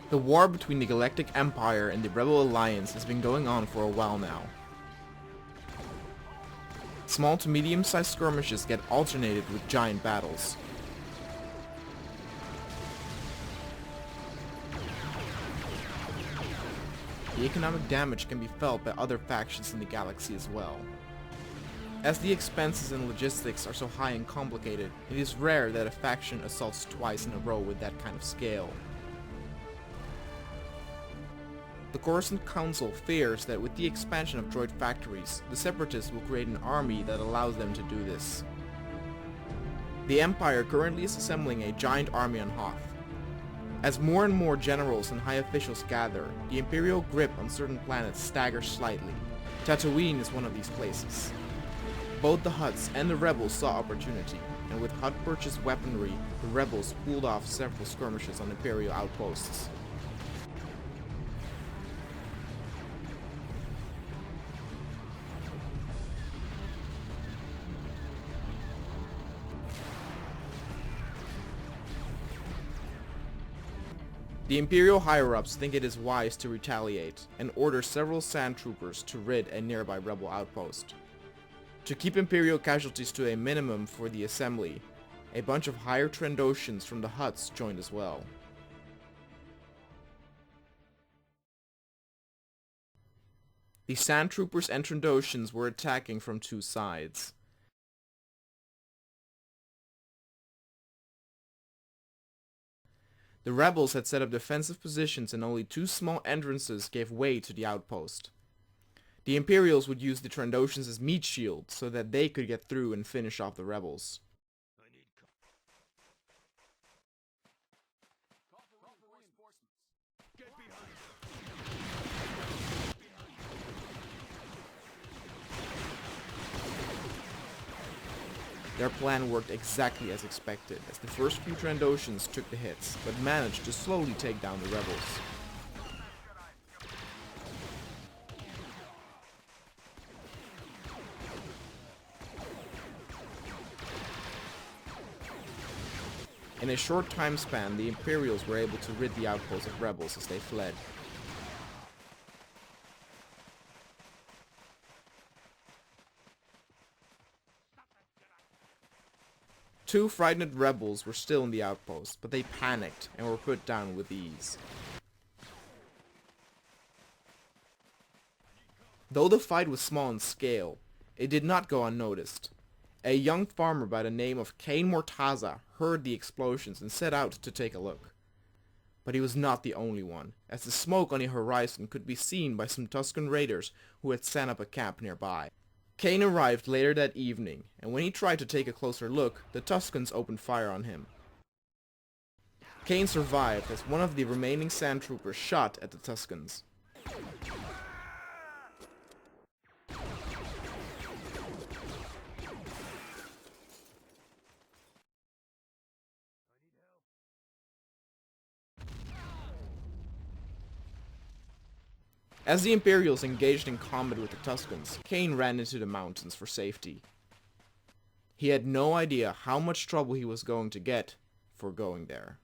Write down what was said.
The war between the Galactic Empire and the Rebel Alliance has been going on for a while now. Small to medium-sized skirmishes get alternated with giant battles. The economic damage can be felt by other factions in the galaxy as well. As the expenses and logistics are so high and complicated, it is rare that a faction assaults twice in a row with that kind of scale. The Coruscant Council fears that with the expansion of droid factories, the Separatists will create an army that allows them to do this. The Empire currently is assembling a giant army on Hoth. As more and more generals and high officials gather, the Imperial grip on certain planets staggers slightly. Tatooine is one of these places. Both the Hutts and the Rebels saw opportunity, and with Hutt-purchased weaponry, the Rebels pulled off several skirmishes on Imperial outposts. The Imperial higher-ups think it is wise to retaliate, and order several sandtroopers to rid a nearby Rebel outpost. To keep Imperial casualties to a minimum for the assembly, a bunch of higher Trandoshans from the Hutts joined as well. The sandtroopers and Trandoshans were attacking from two sides. The rebels had set up defensive positions and only two small entrances gave way to the outpost. The Imperials would use the Trandoshans as meat shields so that they could get through and finish off the rebels. Their plan worked exactly as expected, as the first few Trandoshans took the hits, but managed to slowly take down the rebels. In a short time span, the Imperials were able to rid the outpost of rebels as they fled. Two frightened rebels were still in the outpost, but they panicked and were put down with ease. Though the fight was small in scale, it did not go unnoticed. A young farmer by the name of Cain Mortaza heard the explosions and set out to take a look. But he was not the only one, as the smoke on the horizon could be seen by some Tusken raiders who had set up a camp nearby. Cain arrived later that evening, and when he tried to take a closer look, the Tuskens opened fire on him. Cain survived as one of the remaining sandtroopers shot at the Tuskens. As the Imperials engaged in combat with the Tuskens, Cain ran into the mountains for safety. He had no idea how much trouble he was going to get for going there.